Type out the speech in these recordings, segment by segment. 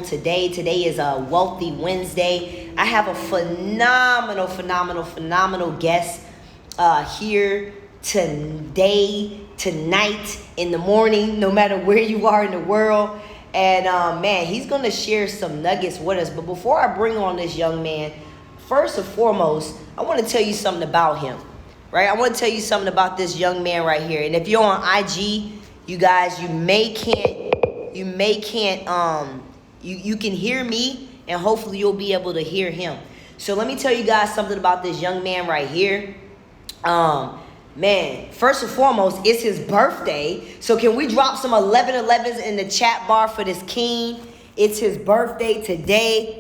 Today is a Wealthy Wednesday. I have a phenomenal guest here today, tonight, in the morning, no matter where you are in the world. And man, he's going to share some nuggets with us. But before I bring on this young man, first and foremost, I want to tell you something about him, right? I want to tell you something about this young man right here. And if you're on IG, you guys, you can hear me, and hopefully you'll be able to hear him. So let me tell you guys something about this young man right here. Man, first and foremost, it's his birthday. So can we drop some 1111s in the chat bar for this king? It's his birthday today.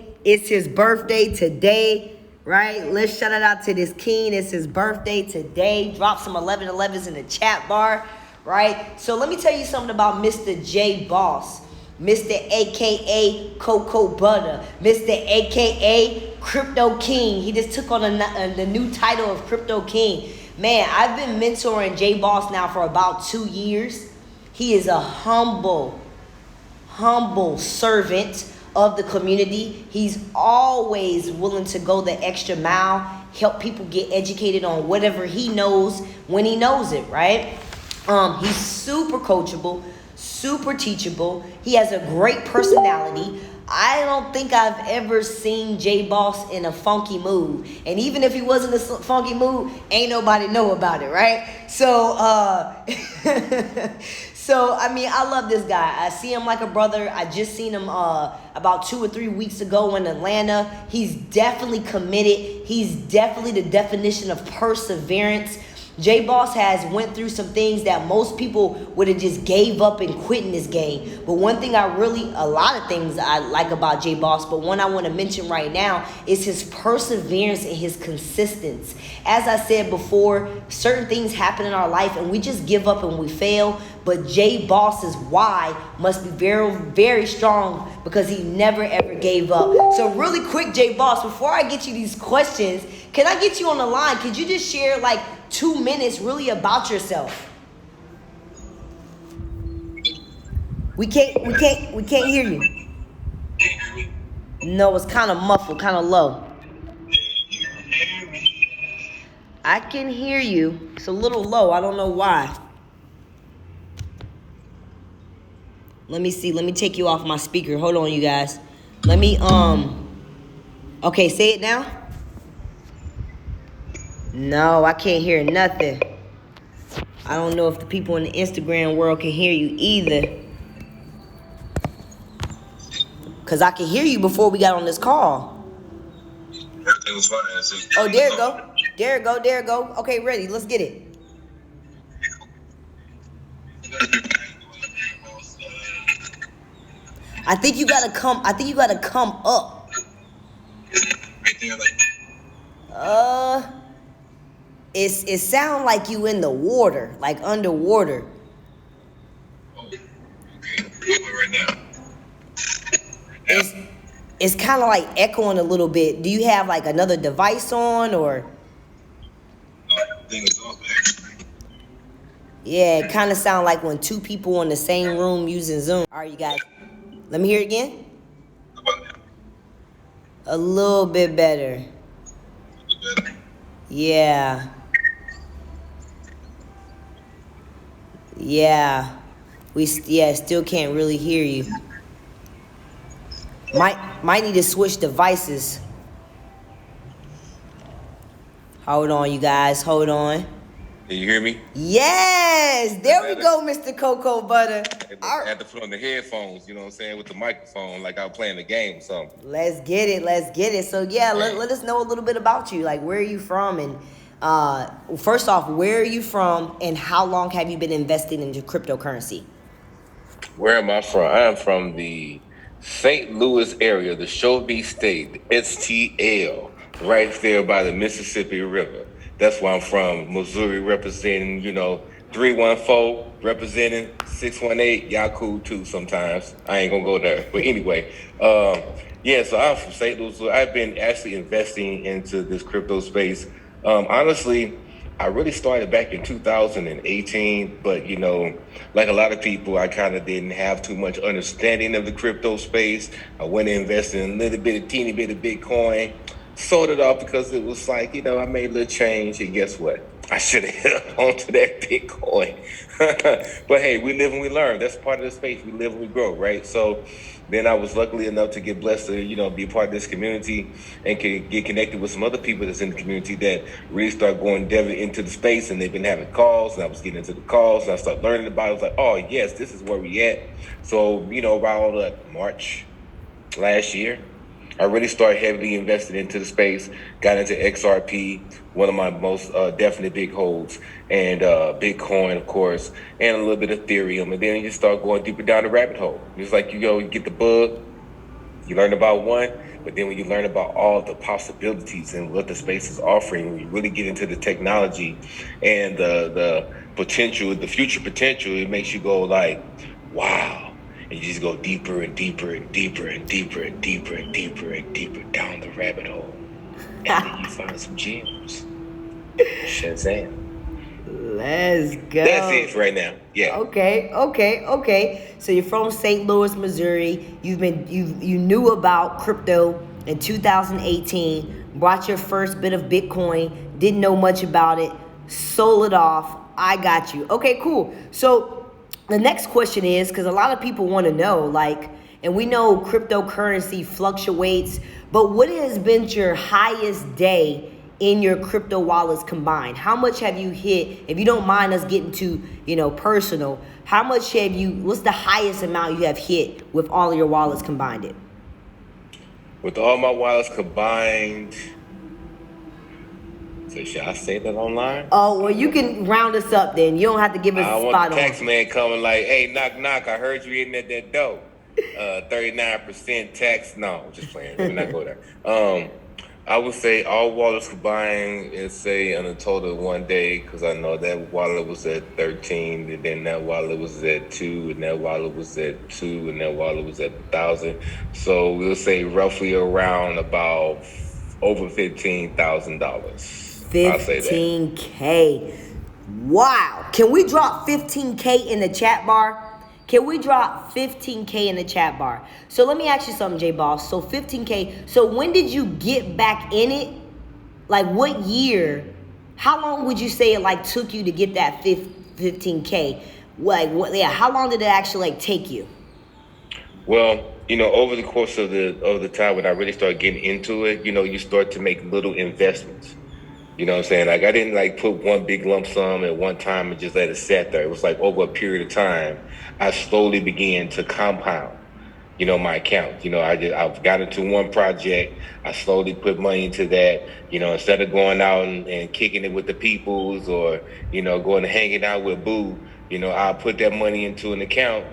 Right? Let's shout it out to this king. It's his birthday today. Drop some 1111s in the chat bar, right? So let me tell you something about Mr. J Boss. Mr. AKA Cocoa Butter, Mr. AKA Crypto King. He just took on the new title of Crypto King. Man, I've been mentoring J Boss now for about 2 years. He is a humble servant of the community. He's always willing to go the extra mile, help people get educated on whatever he knows when he knows it, right? He's super coachable, super teachable. He has a great personality. I don't think I've ever seen J Boss in a funky mood. And even if he wasn't in a funky mood, ain't nobody know about it, right? So, I mean, I love this guy. I see him like a brother. I just seen him about 2 or 3 weeks ago in Atlanta. He's definitely committed. He's definitely the definition of perseverance. J Boss has went through some things that most people would have just gave up and quit in this game. But one thing a lot of things I like about J Boss, but one I want to mention right now is his perseverance and his consistency. As I said before, certain things happen in our life and we just give up and we fail. But J Boss's why must be very, very strong because he never ever gave up. So really quick, J Boss, before I get you these questions, can I get you on the line? Could you just share like 2 minutes really about yourself? We can't hear you. No, it's kind of muffled, kind of low. I can hear you. It's a little low. I don't know why. Let me see. Let me take you off my speaker. Hold on, you guys. Let me okay, say it now. No, I can't hear nothing. I don't know if the people in the Instagram world can hear you either. Because I could hear you before we got on this call. Everything was fine. Oh, there you go. There you go. Okay, ready. Let's get it. I think you gotta come up. It sound like you in the water, like underwater. Oh, okay. Right now. It's kind of like echoing a little bit. Do you have like another device on or? Everything is off actually. Yeah, it kind of sound like when 2 people in the same room using Zoom. All right, you guys. Let me hear it again. How about now? A little bit better. A little better. Yeah. We still can't really hear you. Might need to switch devices. Hold on, you guys. Hold on. Can you hear me? Yes, there we go, Mr. Cocoa Butter. I had to put on the headphones, you know what I'm saying, with the microphone, like I was playing the game or something. Let's get it. So yeah, let us know a little bit about you. Like, where are you from? And first off, where are you from and how long have you been investing into cryptocurrency? Where am I from? I am from the St. Louis area, the Showbiz State, STL, right there by the Mississippi River. That's where I'm from. Missouri representing, 314 representing 618. Y'all cool too sometimes. I ain't gonna go there. But anyway, so I'm from St. Louis. I've been actually investing into this crypto space. Honestly, I really started back in 2018, but like a lot of people, I kind of didn't have too much understanding of the crypto space. I went and invested in a little bit, a teeny bit of Bitcoin, sold it off because it was like, I made a little change, and guess what? I should have held on to that Bitcoin. But hey, we live and we learn. That's part of the space. We live and we grow, right? So then I was luckily enough to get blessed to, be a part of this community and can get connected with some other people that's in the community that really start going delving into the space, and they've been having calls, and I was getting into the calls, and I started learning about it. I was like, oh yes, this is where we at. So, around March last year, I really started heavily invested into the space, got into XRP, one of my most definite big holds, and Bitcoin, of course, and a little bit of Ethereum. And then you start going deeper down the rabbit hole. It's like, you get the bug, you learn about one, but then when you learn about all the possibilities and what the space is offering, when you really get into the technology and the potential, the future potential, it makes you go like, wow. And you just go deeper and deeper and deeper and deeper and deeper and deeper and deeper down the rabbit hole. And then you find some gems. Shazam. Let's go. That's it for right now. Yeah. Okay. So you're from St. Louis, Missouri. You knew about crypto in 2018. Bought your first bit of Bitcoin. Didn't know much about it. Sold it off. I got you. Okay, cool. So the next question is, because a lot of people want to know, and we know cryptocurrency fluctuates, but what has been your highest day in your crypto wallets combined? How much have you hit? If you don't mind us getting to, personal, what's the highest amount you have hit with all of your wallets combined? With all my wallets combined, so should I say that online? Oh, well, you can round us up then. You don't have to give us a spot on. I want the tax man coming like, hey, knock, knock, I heard you in that dough. 39% tax. No, just playing. Let me not go there. I would say all wallets combined is say on a total of one day, because I know that wallet was at 13, and then that wallet was at 2, and that wallet was at 2, and that wallet was at 1,000. So we'll say roughly around about over $15,000. 15K. Wow. Can we drop 15K in the chat bar? Can we drop 15K in the chat bar? So let me ask you something, J Boss. So 15K. So when did you get back in it? Like what year? How long would you say it took you to get that 15K? How long did it actually take you? Well, over the course of the time when I really started getting into it, you start to make little investments. You know what I'm saying? I didn't put one big lump sum at one time and just let it sit there. It was over a period of time, I slowly began to compound, my account. I've got into one project. I slowly put money into that, instead of going out and kicking it with the peoples or, going and hanging out with Boo, I'll put that money into an account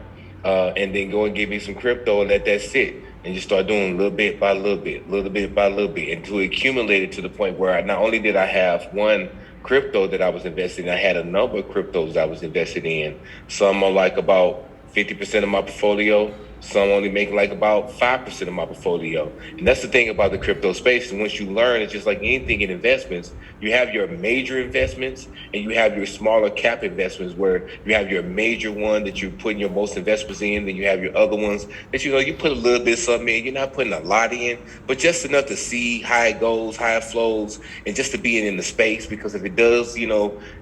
and then go and give me some crypto and let that sit. And just start doing little bit by little bit, until it accumulated to the point where not only did I have one crypto that I was investing in, I had a number of cryptos I was invested in. Some are about 50% of my portfolio. Some only make about 5% of my portfolio. And that's the thing about the crypto space. And once you learn, it's just like anything in investments, you have your major investments and you have your smaller cap investments, where you have your major one that you're putting your most investments in. Then you have your other ones that, you put a little bit of something in. You're not putting a lot in, but just enough to see how it goes, how it flows, and just to be in the space. Because if it does,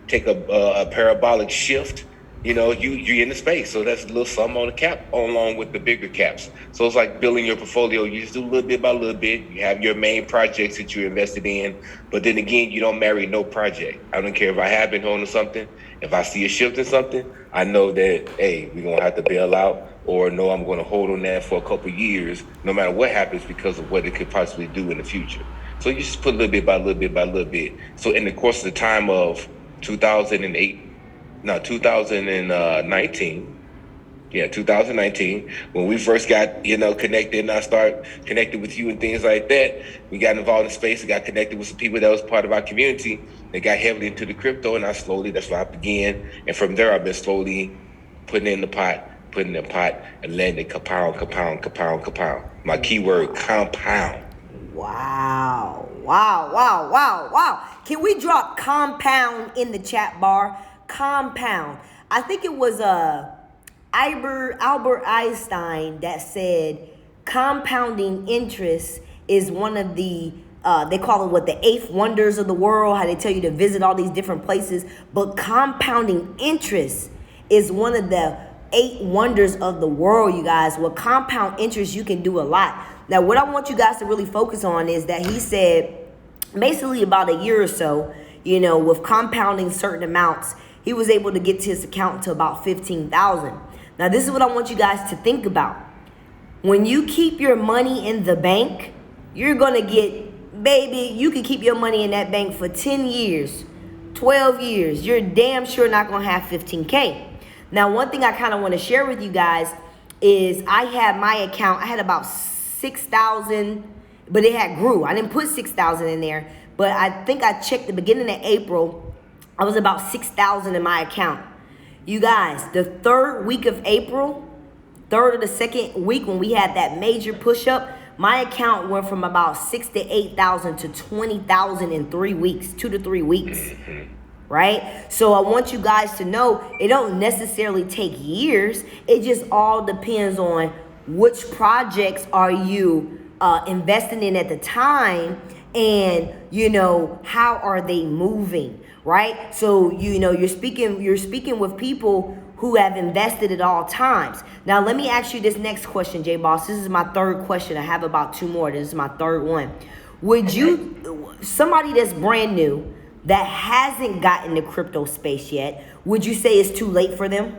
take a parabolic shift, you're in the space. So that's a little something on the cap along with the bigger caps. So it's like building your portfolio. You just do little bit by little bit. You have your main projects that you're invested in. But then again, you don't marry no project. I don't care if I have been holding something. If I see a shift in something, I know that, hey, we're going to have to bail out, or no, I'm going to hold on that for a couple of years, no matter what happens, because of what it could possibly do in the future. So you just put little bit by little bit by little bit. So in the course of the time of 2019, 2019, when we first got, connected, and I started connected with you and things like that, we got involved in space and got connected with some people that was part of our community. They got heavily into the crypto, and that's where I began. And from there, I've been slowly putting in the pot, and letting it compound. My keyword, compound. Wow. Wow. Can we drop compound in the chat bar? Compound. I think it was Albert Einstein that said compounding interest is one of the they call it the eighth wonders of the world, how they tell you to visit all these different places. But compounding interest is one of the eight wonders of the world, you guys. With compound interest, you can do a lot. Now, what I want you guys to really focus on is that he said basically about a year or so, with compounding certain amounts, he was able to get to his account to about 15,000. Now, this is what I want you guys to think about. When you keep your money in the bank, you're going to get, baby, you can keep your money in that bank for 10 years, 12 years. You're damn sure not going to have 15K. Now, one thing I kind of want to share with you guys is I had my account, I had about 6,000, but it had grew. I didn't put 6,000 in there, but I think I checked the beginning of April, I was about 6,000 in my account. You guys, the third week of April, third or the second week when we had that major push-up, my account went from about 6,000 to 8,000 to 20,000 in 3 weeks, 2 to 3 weeks. Right? So I want you guys to know it don't necessarily take years. It just all depends on which projects are you investing in at the time, and how are they moving, right? So you're speaking with people who have invested at all times. Now let me ask you this next question, J Boss. This is my third question. I have about 2 more. This is my third one. Would you, somebody that's brand new, that hasn't gotten the crypto space yet, would you say it's too late for them?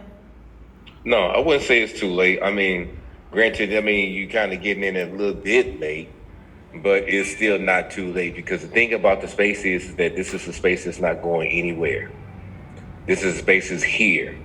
No, I wouldn't say it's too late. I mean, granted, you kind of getting in a little bit late, but it's still not too late, because the thing about the space is that this is a space that's not going anywhere. This is a space is here.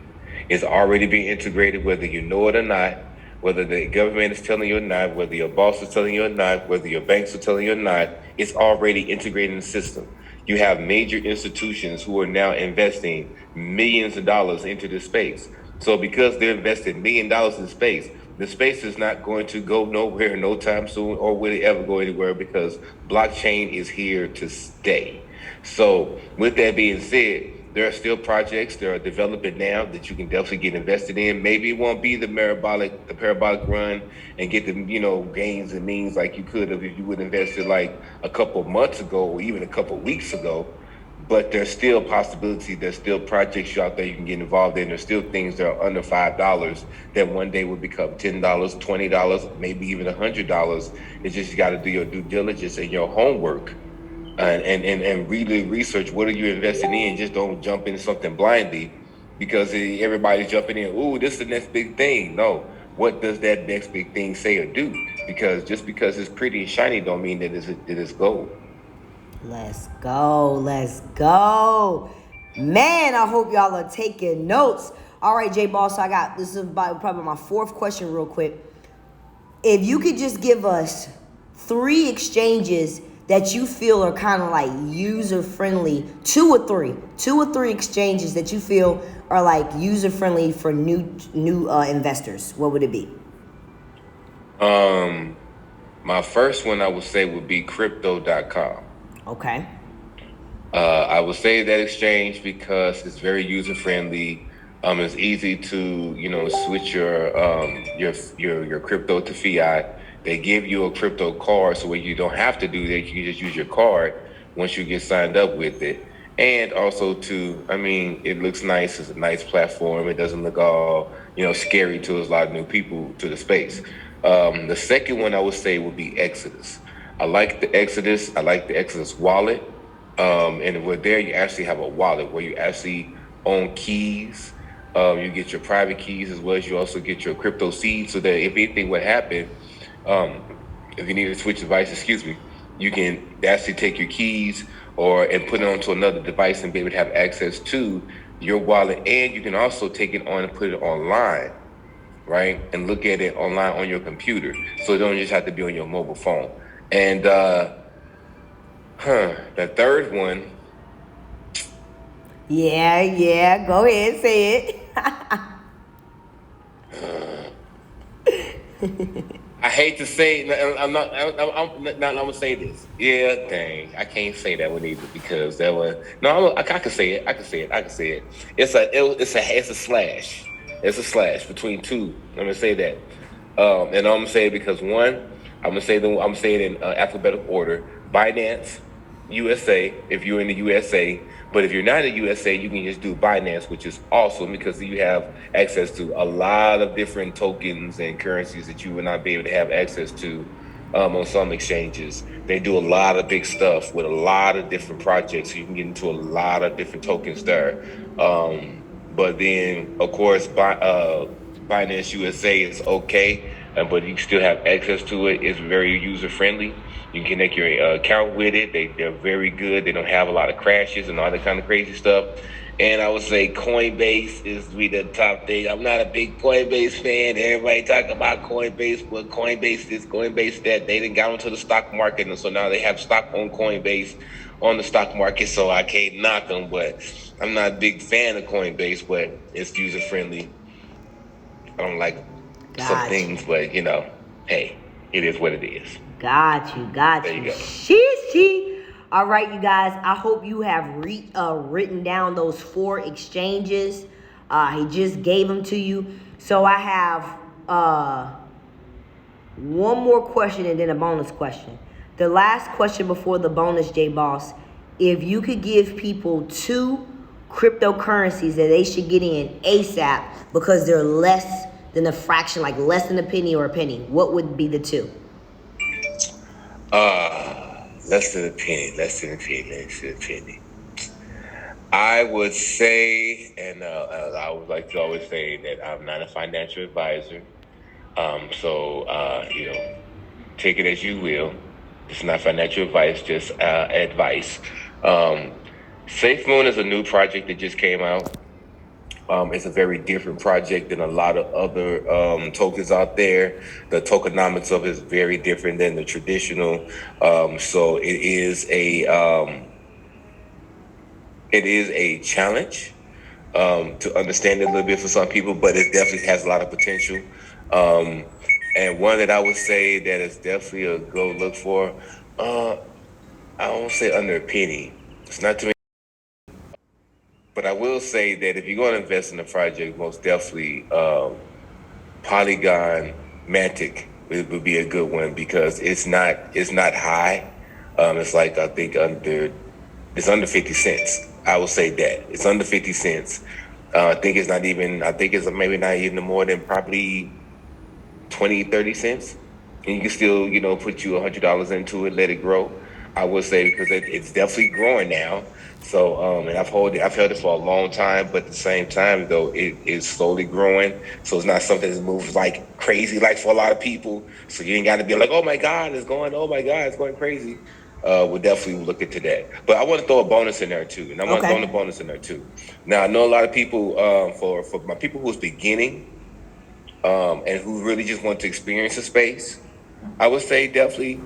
It's already being integrated, whether you know it or not, whether the government is telling you or not, whether your boss is telling you or not, whether your banks are telling you or not, it's already integrated in the system. You have major institutions who are now investing millions of dollars into this space. So because they're investing $1 million in space, the space is not going to go nowhere no time soon, or will it ever go anywhere, because blockchain is here to stay. So with that being said, there are still projects that are developing now that you can definitely get invested in. Maybe it won't be the parabolic run and get the gains and means like you could have if you would have invested like a couple months ago or even a couple weeks ago. But there's still possibility. There's still projects out there you can get involved in. There's still things that are under $5 that one day will become $10, $20, maybe even $100. It's just you got to do your due diligence and your homework. And really research what are you investing in. Just don't jump into something blindly because everybody's jumping in. Ooh, this is the next big thing. No, what does that next big thing say or do? Because just because it's pretty and shiny don't mean that it is gold. Let's go. Man, I hope y'all are taking notes. All right, J Boss, this is probably my fourth question real quick. If you could just give us 3 exchanges that you feel are kind of like user friendly, 2 or 3 exchanges that you feel are like user friendly for new investors, what would it be? My first one I would say would be crypto.com. Okay. I would say that exchange because it's very user friendly. It's easy to switch your crypto to fiat. They give you a crypto card, so you don't have to do that. You can just use your card once you get signed up with it. And also it looks nice. It's a nice platform. It doesn't look all, scary to a lot of new people to the space. The second one I would say would be Exodus. I like the Exodus. I like the Exodus wallet. And with there, you actually have a wallet where you actually own keys. You get your private keys as well as you also get your crypto seed, so that if anything would happen, if you need to switch device, you can actually take your keys and put it onto another device and be able to have access to your wallet. And you can also take it on and put it online, right? And look at it online on your computer. So it don't just have to be on your mobile phone. And the third one. Yeah, go ahead, say it. I hate to say, I'm not. I'm gonna say this. Yeah, dang, I can't say that one either because that one. No, I can say it. I can say it. I can say it. It's a slash. It's a slash between two. I'm gonna say that, and I'm gonna say it because one, I'm gonna say it in alphabetical order. Binance, USA, if you're in the USA. But if you're not in the USA, you can just do Binance, which is awesome because you have access to a lot of different tokens and currencies that you would not be able to have access to on some exchanges. They do a lot of big stuff with a lot of different projects, so you can get into a lot of different tokens there. But then, of course, Binance USA is okay, but you still have access to it. It's very user friendly. You can connect your account with it. They're very good. They don't have a lot of crashes and all that kind of crazy stuff. And I would say Coinbase is the top thing. I'm not a big Coinbase fan. Everybody talk about Coinbase, but Coinbase this, Coinbase that. They didn't got into the stock market, and so now they have stock on Coinbase on the stock market. So I can't knock them, but I'm not a big fan of Coinbase, but it's user friendly. I don't like some things, but hey, it is what it is. Got you. There you go. She. All right, you guys. I hope you have written down those 4 exchanges. He just gave them to you. So I have one more question and then a bonus question. The last question before the bonus, J Boss. If you could give people 2 cryptocurrencies that they should get in ASAP because they're less than a fraction, like less than a penny or a penny, what would be the 2? Less than a penny. I would say, and I would like to always say that I'm not a financial advisor. So take it as you will. It's not financial advice, just advice. SafeMoon is a new project that just came out. It's a very different project than a lot of other tokens out there. The tokenomics of it is very different than the traditional. So it is a challenge to understand it a little bit for some people, but it definitely has a lot of potential. And one that I would say that is definitely a go look for. I won't say under a penny. It's not too many. But I will say that if you're going to invest in a project, most definitely Polygon Mantic would be a good one because it's not high. It's like I think it's under 50 cents. I will say that it's under 50 cents. I think it's maybe not even more than probably 20-30 cents. And you can still put you $100 into it, let it grow. I would say because it's definitely growing now. So and I've held it for a long time, but at the same time though it is slowly growing. So it's not something that moves like crazy like for a lot of people. So you ain't got to be like, oh my God, it's going crazy. We'll definitely look into that. But I want to throw a bonus in there too, and I want to throw a bonus in there too. Now I know a lot of people for my people who's beginning and who really just want to experience the space, I would say definitely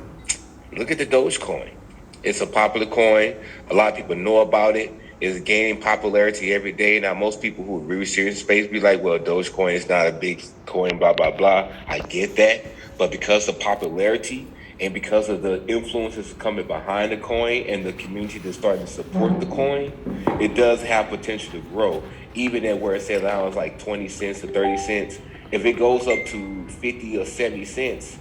look at the Dogecoin. It's a popular coin. A lot of people know about it. It's gaining popularity every day. Now, most people who are really serious in space be like, well, Dogecoin is not a big coin, blah, blah, blah. I get that. But because of popularity and because of the influences coming behind the coin and the community that's starting to support the coin, it does have potential to grow. Even at where it says now it's like 20 cents to 30 cents. If it goes up to 50 or 70 cents,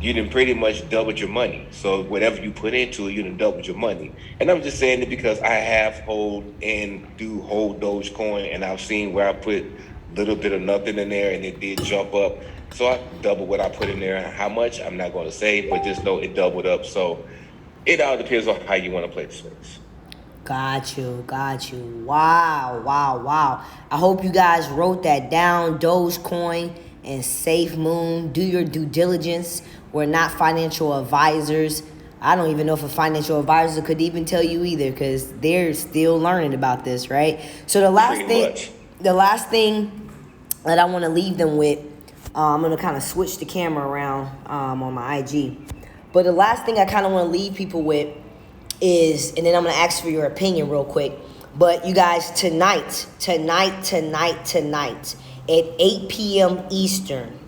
you done pretty much doubled your money. So whatever you put into it, you done doubled your money. And I'm just saying it because I have hold Dogecoin, and I've seen where I put a little bit of nothing in there and it did jump up. So I doubled what I put in there. How much, I'm not going to say, but just know it doubled up. So it all depends on how you want to play the space. Got you. Wow. I hope you guys wrote that down. Dogecoin and SafeMoon. Do your due diligence. We're not financial advisors. I don't even know if a financial advisor could even tell you either because they're still learning about this, right? So the last thing that I want to leave them with, I'm going to kind of switch the camera around on my IG. But the last thing I kind of want to leave people with is, and then I'm going to ask for your opinion real quick. But you guys, tonight at 8 p.m. Eastern,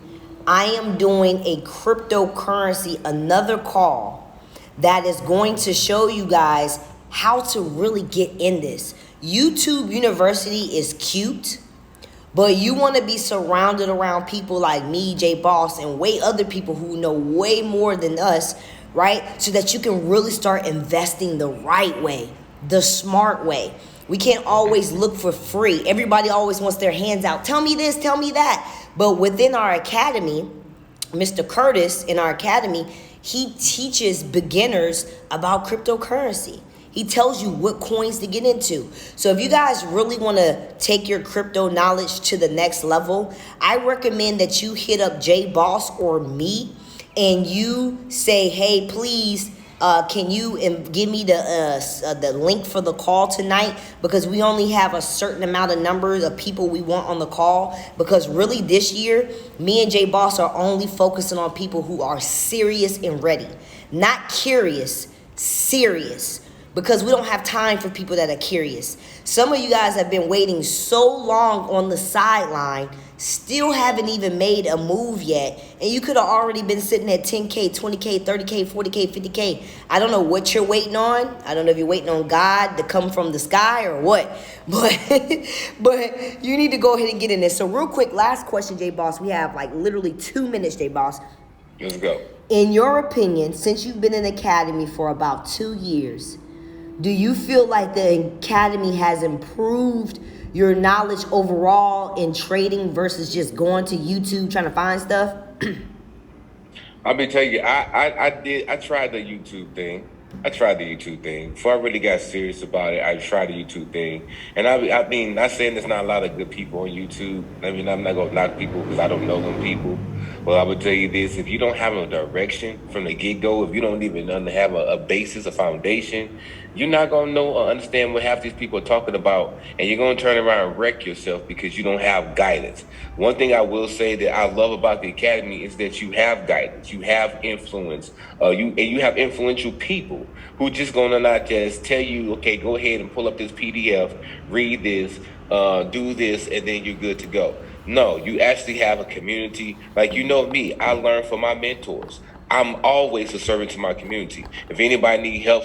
I am doing a cryptocurrency, another call that is going to show you guys how to really get in this. YouTube University is cute, but you want to be surrounded around people like me, J Boss, and other people who know way more than us, right? So that you can really start investing the right way, the smart way. We can't always look for free. Everybody always wants their hands out. Tell me this, tell me that. But within our academy, Mr. Curtis in our academy, he teaches beginners about cryptocurrency. He tells you what coins to get into. So if you guys really want to take your crypto knowledge to the next level, I recommend that you hit up J Boss or me and you say, hey, please, can you give me the link for the call tonight? Because we only have a certain amount of numbers of people we want on the call. Because really this year, me and J Boss are only focusing on people who are serious and ready. Not curious, serious. Because we don't have time for people that are curious. Some of you guys have been waiting so long on the sideline, still haven't even made a move yet, and you could have already been sitting at 10K, 20K, 30K, 40K, 50K. I don't know what you're waiting on. I don't know if you're waiting on God to come from the sky or what, but you need to go ahead and get in this. So real quick, last question, J Boss. We have like literally 2 minutes, J Boss. Let's go. In your opinion, since you've been in academy for about 2 years, do you feel like the academy has improved your knowledge overall in trading versus just going to YouTube trying to find stuff? I'll be telling you, I tried the YouTube thing. Before I really got serious about it, I tried the YouTube thing. And I mean, not saying there's not a lot of good people on YouTube. I mean, I'm not going to knock people because I don't know them people. Well, I would tell you this, if you don't have a direction from the get-go, if you don't even have a basis, a foundation, you're not going to know or understand what half these people are talking about, and you're going to turn around and wreck yourself because you don't have guidance. One thing I will say that I love about the academy is that you have guidance, you have influence, you have influential people who just going to not just tell you, okay, go ahead and pull up this PDF, read this, do this, and then you're good to go. No, you actually have a community. Like, you know me, I learn from my mentors. I'm always a servant to my community. If anybody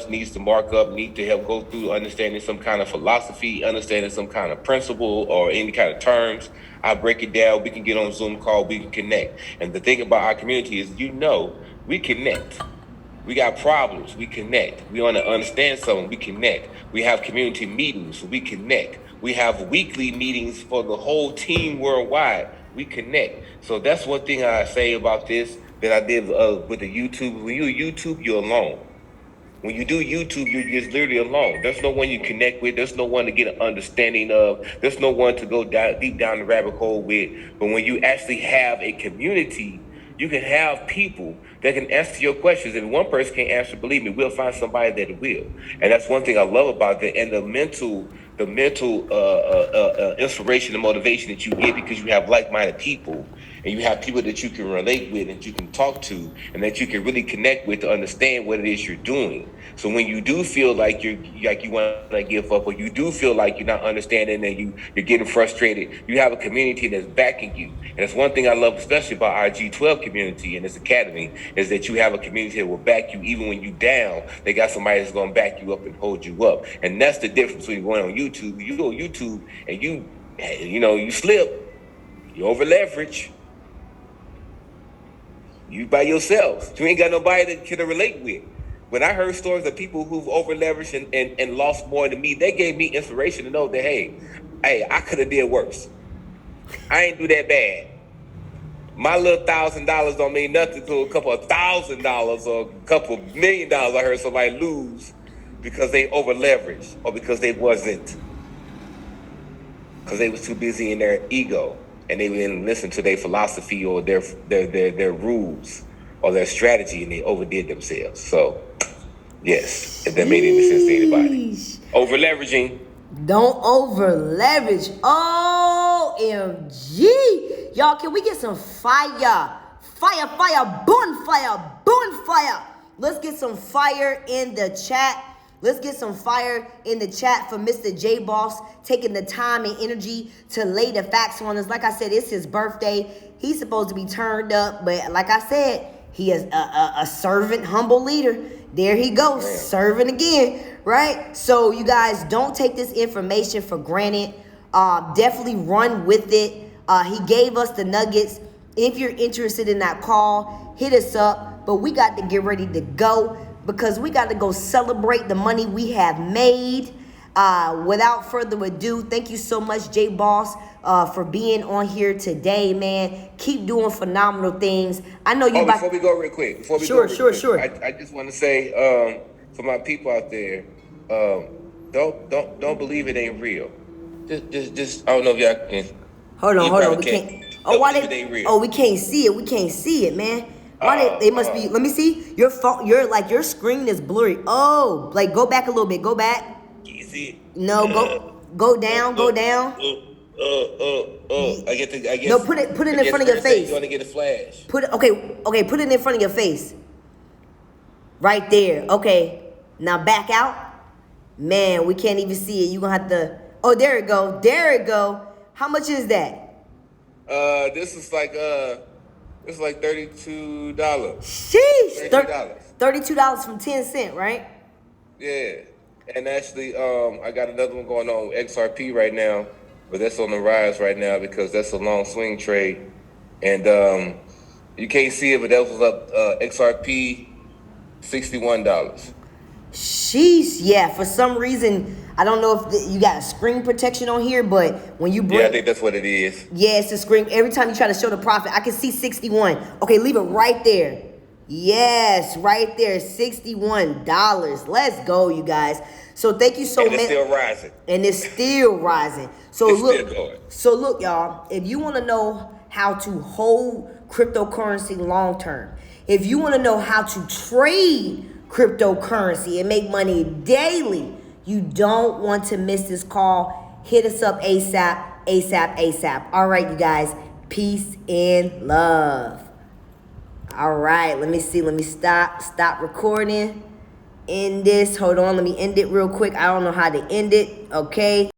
needs to mark up, need to help go through understanding some kind of philosophy, understanding some kind of principle or any kind of terms, I break it down. We can get on Zoom call, we can connect. And the thing about our community is, we connect. We got problems, we connect. We want to understand something, we connect. We have community meetings, we connect. We have weekly meetings for the whole team worldwide. We connect. So that's one thing I say about this that I did with the YouTube. When you YouTube, you're alone. When you do YouTube, you're just literally alone. There's no one you connect with. There's no one to get an understanding of. There's no one to go deep down the rabbit hole with. But when you actually have a community, you can have people that can answer your questions. If one person can't answer, believe me, we'll find somebody that will. And that's one thing I love about that. And the mental inspiration and motivation that you get because you have like-minded people and you have people that you can relate with and you can talk to and that you can really connect with to understand what it is you're doing. So when you do feel like you want to give up, or you do feel like you're not understanding and you're getting frustrated, you have a community that's backing you. And it's one thing I love especially about our G12 community and this academy is that you have a community that will back you even when you're down. They got somebody that's going to back you up and hold you up. And that's the difference when you're going on YouTube. You go on YouTube and you slip, you over leverage. You by yourself. You ain't got nobody to relate with. When I heard stories of people who've over leveraged and lost more than me, they gave me inspiration to know that, hey, I could have did worse. I ain't do that bad. My little $1,000 don't mean nothing to a couple of $1,000 or a couple $1 million I heard somebody lose because they over leveraged or because they was too busy in their ego. And they didn't listen to their philosophy or their rules or their strategy, and they overdid themselves. So, yes, if that made any sense to anybody. Over leveraging. Don't over leverage. OMG. Y'all, can we get some fire? Fire, bonfire. Let's get some fire in the chat. Let's get some fire in the chat for Mr. J Boss taking the time and energy to lay the facts on us. Like I said, it's his birthday. He's supposed to be turned up, but like I said, he is a servant, humble leader. There he goes, serving again, right? So you guys, don't take this information for granted. Definitely run with it. He gave us the nuggets. If you're interested in that call, hit us up. But we got to get ready to go because we got to go celebrate the money we have made. Without further ado, thank you so much, J Boss, for being on here today, man. Keep doing phenomenal things. I know you. Before we go real quick, Sure. I just want to say, for my people out there, don't believe it ain't real. Just I don't know if y'all can. Hold on. We can't. Oh, why it ain't real. Oh, we can't see it. We can't see it, man. Why they must be? Let me see. Your phone. Your screen is blurry. Oh, like go back a little bit. Go back. Can you see it? No, go down. Go down. I guess. No, put it in front of your face. You want to get a flash? Okay. Put it in front of your face. Right there. Okay. Now back out. Man, we can't even see it. You gonna have to. Oh, there it go. There it go. How much is that? This is like it's like $32. Sheesh. $32. $32 from 10 cents, right? Yeah. And actually, I got another one going on with XRP right now, but that's on the rise right now because that's a long swing trade. And you can't see it, but that was up XRP $61. Sheesh. Yeah, for some reason, I don't know if you got a screen protection on here, but when you bring... Yeah, I think that's what it is. Yeah, it's a screen. Every time you try to show the profit, I can see 61. Okay, leave it right there. Yes, right there, $61. Let's go, you guys. So thank you so much. And it's still rising. And it's still rising. So it's look, still going. So look, y'all. If you want to know how to hold cryptocurrency long term, if you want to know how to trade cryptocurrency and make money daily, you don't want to miss this call. Hit us up ASAP. All right, you guys. Peace and love. All right, let me see. Let me stop recording. End this. Hold on. Let me end it real quick. I don't know how to end it. Okay.